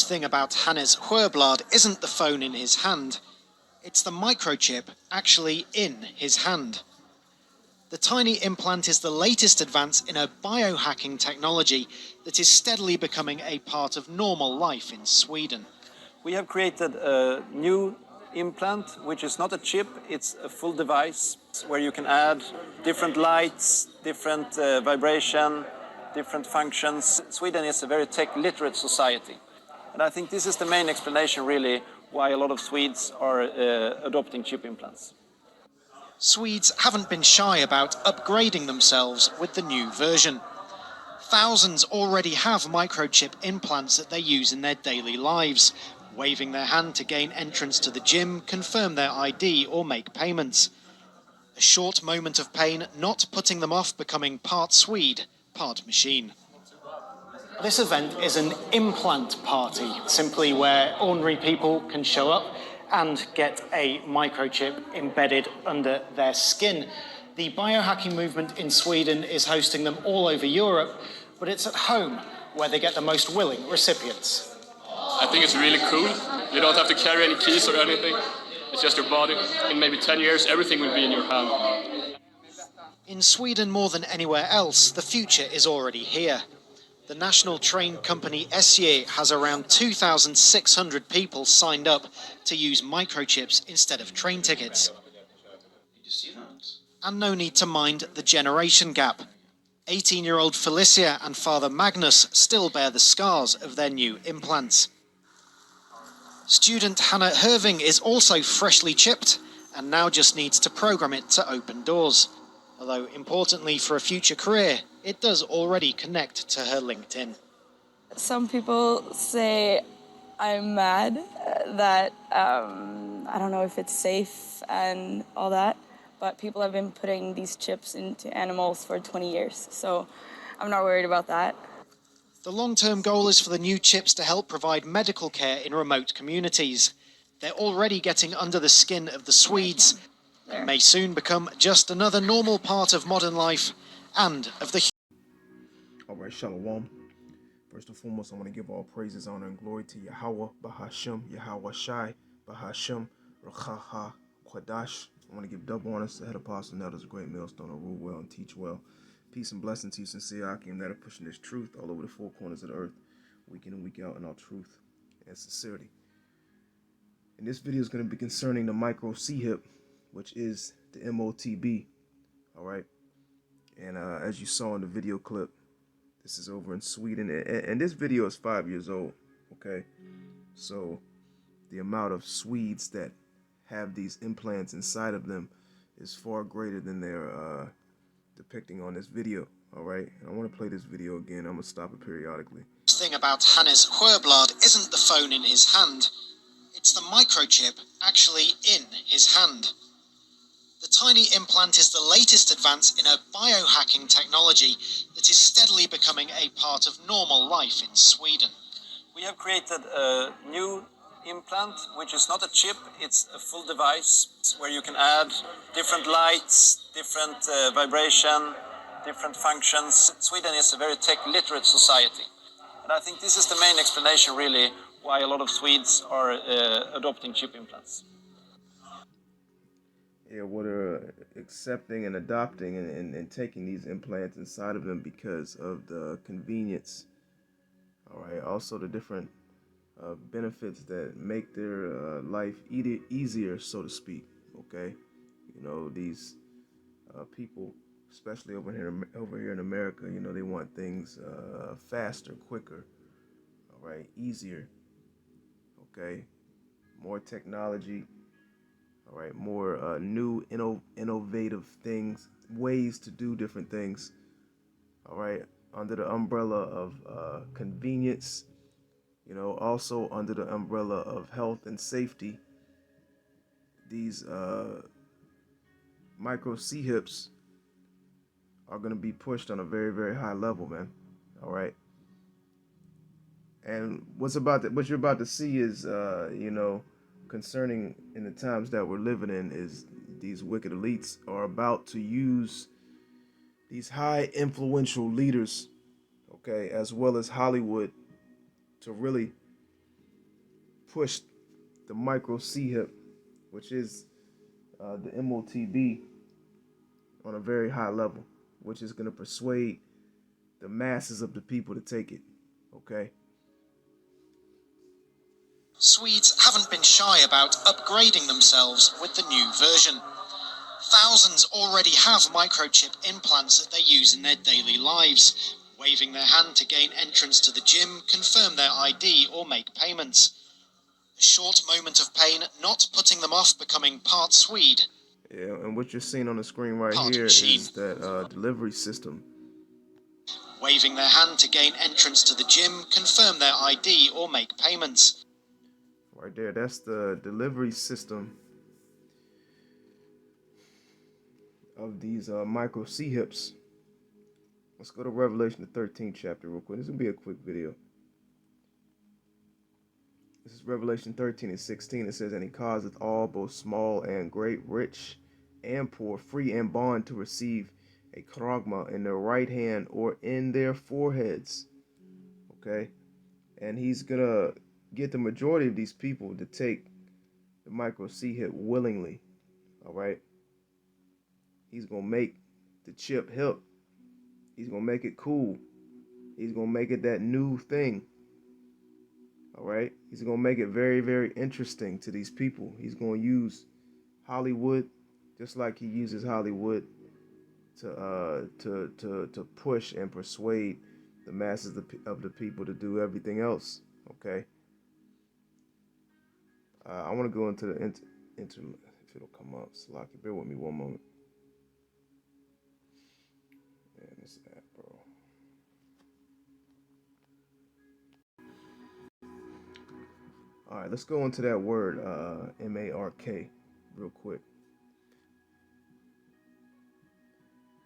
Thing about Hannes Sjöblad isn't the phone in his hand, it's the microchip actually in his hand. The tiny implant is the latest advance in a biohacking technology that is steadily becoming a part of normal life in Sweden. We have created a new implant, which is not a chip, it's a full device where you can add different lights, different vibration, different functions. Sweden is a very tech-literate society. And I think this is the main explanation, really, why a lot of Swedes are adopting chip implants. Swedes haven't been shy about upgrading themselves with the new version. Thousands already have microchip implants that they use in their daily lives, waving their hand to gain entrance to the gym, confirm their ID or make payments. A short moment of pain not putting them off becoming part Swede, part machine. This event is an implant party, simply where ordinary people can show up and get a microchip embedded under their skin. The biohacking movement in Sweden is hosting them all over Europe, but it's at home where they get the most willing recipients. I think it's really cool. You don't have to carry any keys or anything. It's just your body. In maybe 10 years, everything will be in your hand. In Sweden, more than anywhere else, the future is already here. The national train company SJ has around 2,600 people signed up to use microchips instead of train tickets. And no need to mind the generation gap. 18-year-old Felicia and father Magnus still bear the scars of their new implants. Student Hannah Herving is also freshly chipped and now just needs to program it to open doors. Although, importantly for a future career, it does already connect to her LinkedIn. Some people say I'm mad that I don't know if it's safe and all that, but people have been putting these chips into animals for 20 years, so I'm not worried about that. The long-term goal is for the new chips to help provide medical care in remote communities. They're already getting under the skin of the Swedes and may soon become just another normal part of modern life and of the... All right, Shalom. First and foremost, I want to give all praises, honor, and glory to Yahweh, Bahashem, Yahweh Shai, Bahashem, Rachaha, Quadash. I want to give double honors to head apostle and elders, a great millstone, who rule well and teach well. Peace and blessing to you, sincere Akim, that are pushing this truth all over the four corners of the earth, week in and week out, in all truth and sincerity. And this video is going to be concerning the micro C-hip, which is the MOTB. All right. And as you saw in the video clip, this is over in Sweden. And this video is 5 years old. Okay. So the amount of Swedes that have these implants inside of them is far greater than they're depicting on this video. All right. I want to play this video again. I'm going to stop it periodically. The thing about Hannes Sjöblad isn't the phone in his hand. It's the microchip actually in his hand. The tiny implant is the latest advance in a biohacking technology that is steadily becoming a part of normal life in Sweden. We have created a new implant, which is not a chip, it's a full device where you can add different lights, different vibration, different functions. Sweden is a very tech-literate society. And I think this is the main explanation, really, why a lot of Swedes are adopting chip implants. Yeah, what are accepting and adopting and taking these implants inside of them because of the convenience. All right. Also, the different benefits that make their life easier, so to speak. Okay. You know, these people, especially over here in America, you know, they want things faster, quicker. All right. Easier. Okay. More technology. All right, more new, innovative things, ways to do different things. All right, under the umbrella of convenience, you know, also under the umbrella of health and safety. These micro C-hips are going to be pushed on a very, very high level, man. All right. And what you're about to see is, you know, concerning in the times that we're living in, is these wicked elites are about to use these high influential leaders, okay, as well as Hollywood, to really push the micro C-hip, which is the MOTB, on a very high level, which is going to persuade the masses of the people to take it. Okay. Swedes haven't been shy about upgrading themselves with the new version. Thousands already have microchip implants that they use in their daily lives, waving their hand to gain entrance to the gym, confirm their ID, or make payments. A short moment of pain not putting them off becoming part Swede. Yeah, and what you're seeing on the screen right Part here machine. is that delivery system. Waving their hand to gain entrance to the gym, confirm their ID, or make payments. Right there, that's the delivery system of these micro C-hips. Let's go to Revelation, the 13th chapter real quick. This will be a quick video. This is Revelation 13 and 16. It says, "And he causeth all, both small and great, rich and poor, free and bond, to receive a charagma in their right hand or in their foreheads." Okay? And he's going to get the majority of these people to take the micro C-hip willingly. All right? He's going to make the chip hip. He's going to make it cool. He's going to make it that new thing. All right? He's going to make it very, very interesting to these people. He's going to use Hollywood just like he uses Hollywood to push and persuade the masses of the people to do everything else. Okay? I want to go into the if it'll come up. Slocky, bear with me one moment. Man, this app, bro. All right, let's go into that word, M-A-R-K, real quick,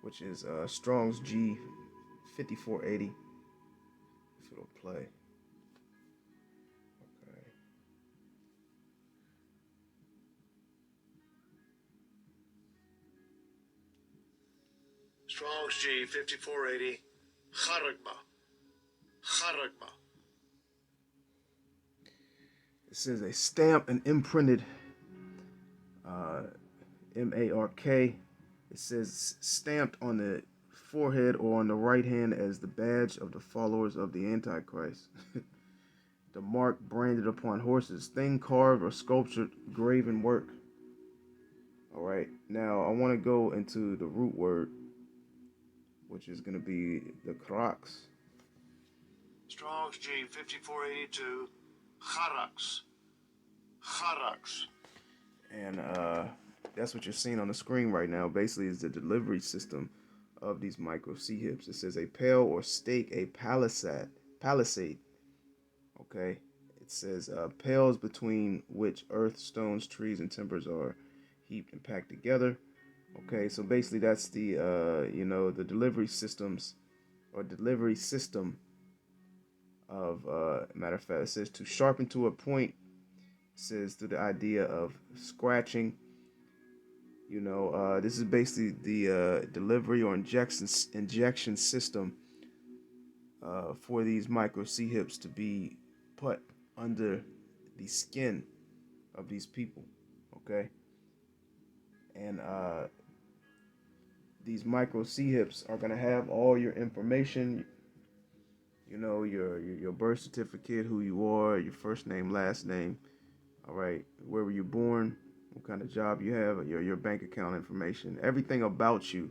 which is Strong's G 5480. If it'll play. Okay. Strong's G 5480, charagma. Charagma. It says a stamp and imprinted M-A-R-K. It says stamped on the forehead or on the right hand as the badge of the followers of the Antichrist. The mark branded upon horses, thing carved or sculptured, graven work. All right, now I want to go into the root word, which is going to be the Crocs. Strong's G 5482, charax. Charax. And that's what you're seeing on the screen right now. Basically, is the delivery system of these micro C-hips. It says a pale or stake, a palisade. Okay. It says pales between which earth, stones, trees, and timbers are heaped and packed together. Okay. So basically, that's the the delivery systems or delivery system of matter of fact. It says to sharpen to a point. It says through the idea of scratching. This is basically the delivery or injection system for these micro C-hips to be put under the skin of these people, okay? And these micro C-hips are gonna have all your information, your birth certificate, who you are, your first name, last name, all right, where were you born, what kind of job you have, your bank account information, everything about you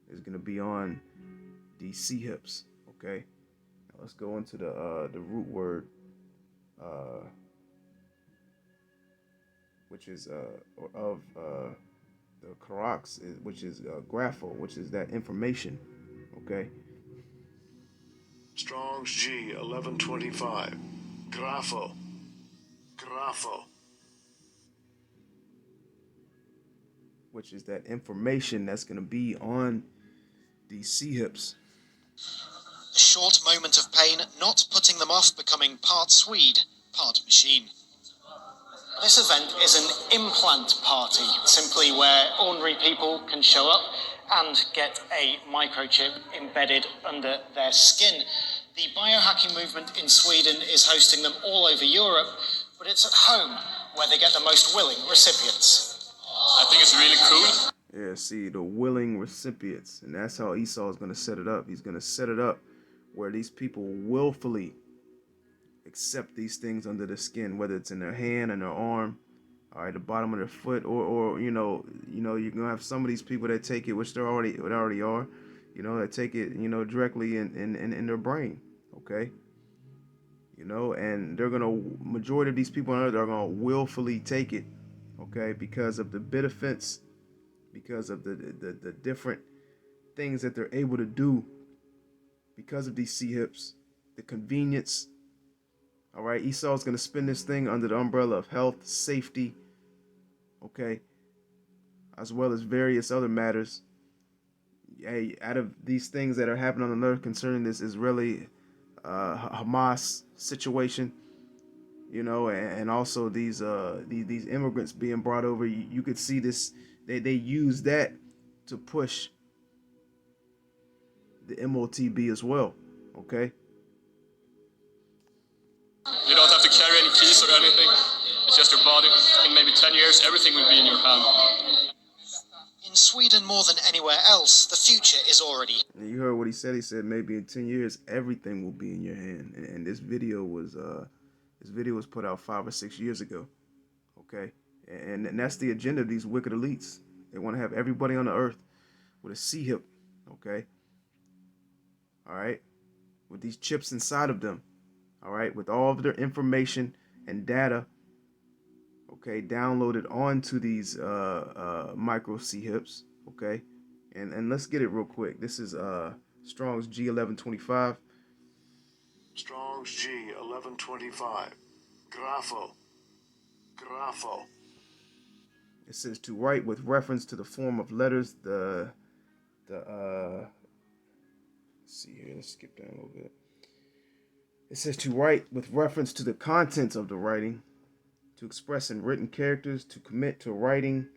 is going to be on these C-hips, okay? Now let's go into the root word, which is of the Crocs, which is grapho, which is that information, okay? Strong's G 1125, grapho. Grapho. Which is that information that's going to be on these C-hips. A short moment of pain not putting them off becoming part Swede, part machine. This event is an implant party, simply where ordinary people can show up and get a microchip embedded under their skin. The biohacking movement in Sweden is hosting them all over Europe, but it's at home where they get the most willing recipients. I think it's really cool. Yeah, see, the willing recipients. And that's how Esau is going to set it up. He's going to set it up where these people willfully accept these things under the skin, whether it's in their hand and their arm, all right, the bottom of their foot, or you're gonna have some of these people that take it, which they already are, that take it, directly in their brain, okay, and majority of these people on earth are gonna willfully take it, okay, because of the benefits, because of the different things that they're able to do, because of these C-hips, the convenience. All right, Esau's going to spin this thing under the umbrella of health, safety, okay, as well as various other matters. Hey, out of these things that are happening on earth concerning this Israeli Hamas situation, and also these immigrants being brought over, you could see this. They use that to push the MOTB as well, okay. You don't have to carry any keys or anything. It's just your body. In maybe 10 years, everything will be in your hand. In Sweden, more than anywhere else, the future is already. You heard what he said. He said maybe in 10 years, everything will be in your hand. And this video was put out 5 or 6 years ago. Okay, and that's the agenda of these wicked elites. They want to have everybody on the earth with a C-hip. Okay. All right, with these chips inside of them. All right, with all of their information and data, okay, downloaded onto these micro C-hips, okay, and let's get it real quick. This is Strong's G1125. Strong's G1125. Grapho. It says to write with reference to the form of letters. Let's see here. Let's skip down a little bit. It says to write with reference to the contents of the writing, to express in written characters, to commit to writing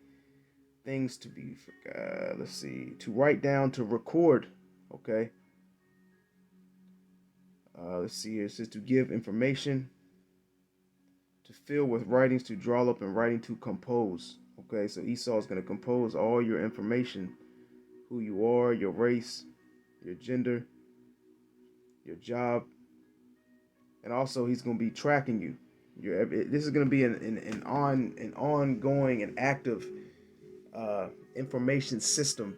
things to be, to write down, to record, okay. Let's see here. It says to give information, to fill with writings, to draw up in writing, to compose, okay. So Esau is going to compose all your information, who you are, your race, your gender, your job. And also, he's going to be tracking you. This is going to be an ongoing and active information system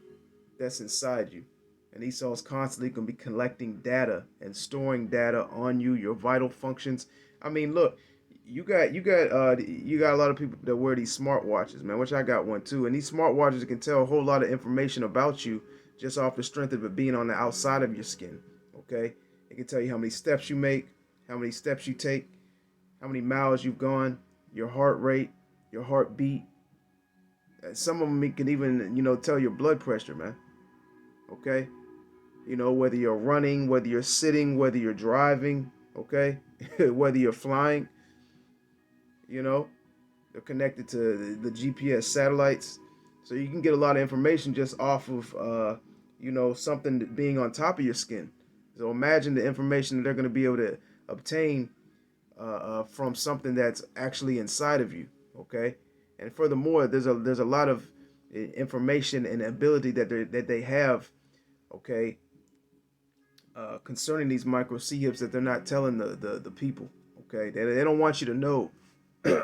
that's inside you. And Esau's constantly going to be collecting data and storing data on you, your vital functions. I mean, look, you got a lot of people that wear these smartwatches, man, which I got one too. And these smartwatches can tell a whole lot of information about you just off the strength of it being on the outside of your skin. Okay, it can tell you how many steps you make, how many steps you take, how many miles you've gone, your heart rate, your heartbeat. Some of them can even, tell your blood pressure, man. Okay? Whether you're running, whether you're sitting, whether you're driving, okay? Whether you're flying, they're connected to the GPS satellites. So you can get a lot of information just off of, something being on top of your skin. So imagine the information that they're going to be able to obtain from something that's actually inside of you, okay? And furthermore, there's a lot of information and ability that they have, okay, concerning these micro C-hips that they're not telling the people, okay? They don't want you to know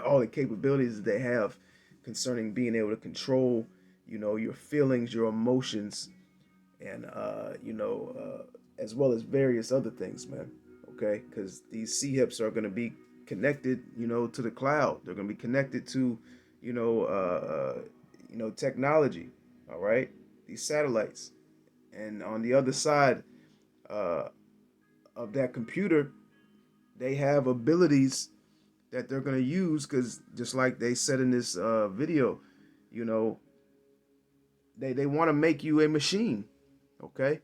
all the capabilities that they have concerning being able to control, your feelings, your emotions, and as well as various other things, man. Okay, because these C-hips are going to be connected, to the cloud. They're going to be connected to, technology. All right, these satellites, and on the other side of that computer, they have abilities that they're going to use, because just like they said in this video, they want to make you a machine. Okay,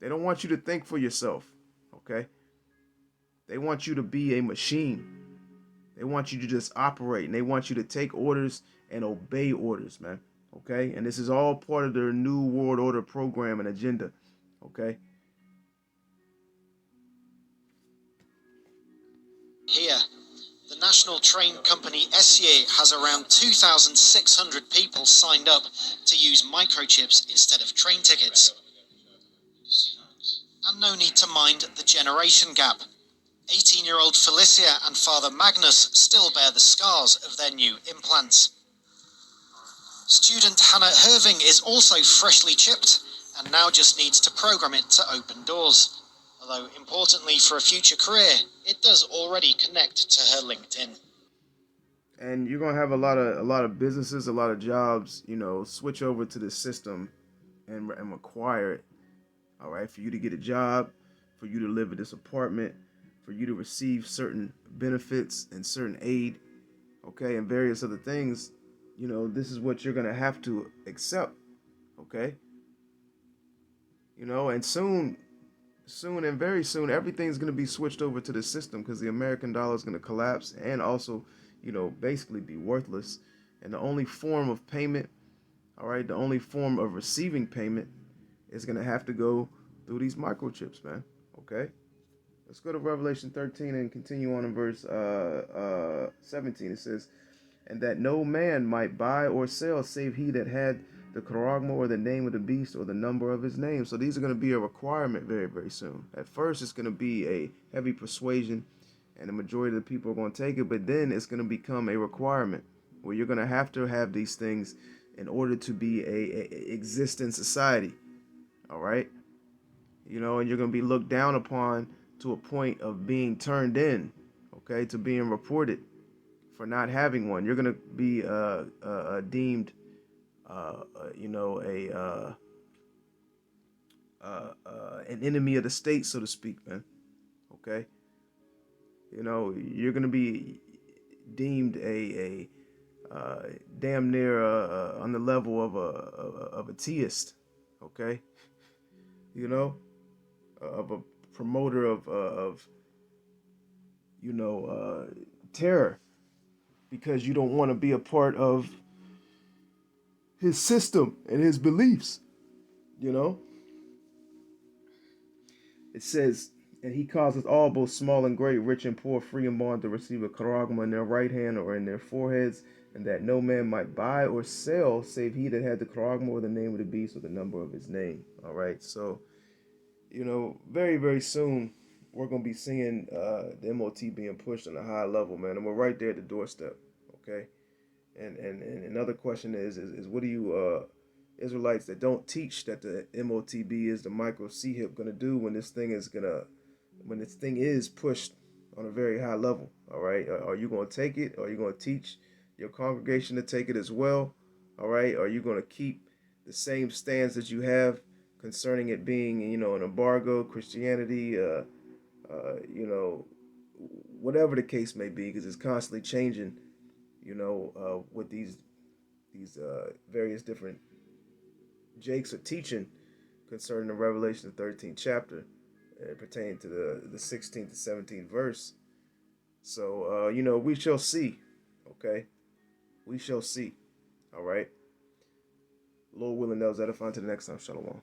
they don't want you to think for yourself. Okay, they want you to be a machine. They want you to just operate, and they want you to take orders and obey orders, man. Okay, and this is all part of their new world order program and agenda. Okay. Here, The national train company Essier has around 2,600 people signed up to use microchips instead of train tickets. And no need to mind the generation gap. 18-year-old Felicia and Father Magnus still bear the scars of their new implants. Student Hannah Herving is also freshly chipped and now just needs to program it to open doors. Although, importantly for a future career, it does already connect to her LinkedIn. And you're gonna have a lot of businesses, a lot of jobs, switch over to this system and require it. All right, for you to get a job, for you to live in this apartment, for you to receive certain benefits and certain aid, okay, and various other things, this is what you're gonna have to accept, okay. And soon and very soon, everything's gonna be switched over to the system because the American dollar is gonna collapse and also, basically be worthless. And the only form of payment, all right, the only form of receiving payment is gonna have to go through these microchips, man. Okay. Let's go to Revelation 13 and continue on in verse 17. It says, "And that no man might buy or sell save he that had the charagma or the name of the beast or the number of his name." So these are going to be a requirement very, very soon. At first, it's going to be a heavy persuasion, and the majority of the people are going to take it. But then it's going to become a requirement where you're going to have these things in order to be a exist in society. All right. And you're going to be looked down upon to a point of being turned in, okay, to being reported for not having one. You're going to be deemed, an enemy of the state, so to speak, man. Okay. You're going to be deemed a damn near on the level of a theist, okay. Of a promoter of terror, because you don't want to be a part of his system and his beliefs. It says, "And he causeth all, both small and great, rich and poor, free and bond, to receive a charagma in their right hand or in their foreheads, and that no man might buy or sell save he that had the charagma or the name of the beast or the number of his name." All right, so very, very soon we're gonna be seeing the MOT being pushed on a high level, man, and we're right there at the doorstep. Okay. And another question is what do you Israelites that don't teach that the MOTB is the micro CHIP gonna do when this thing is pushed on a very high level? All right, are you gonna take it? Are you gonna teach your congregation to take it as well? All right, are you gonna keep the same stance that you have concerning it being, an embargo, Christianity, whatever the case may be, because it's constantly changing, with these various different Jakes are teaching concerning the Revelation 13th chapter pertaining to the 16th to 17th verse. So, we shall see. Okay, we shall see. All right. Lord willing, that was edifying. To the next time. Shalom.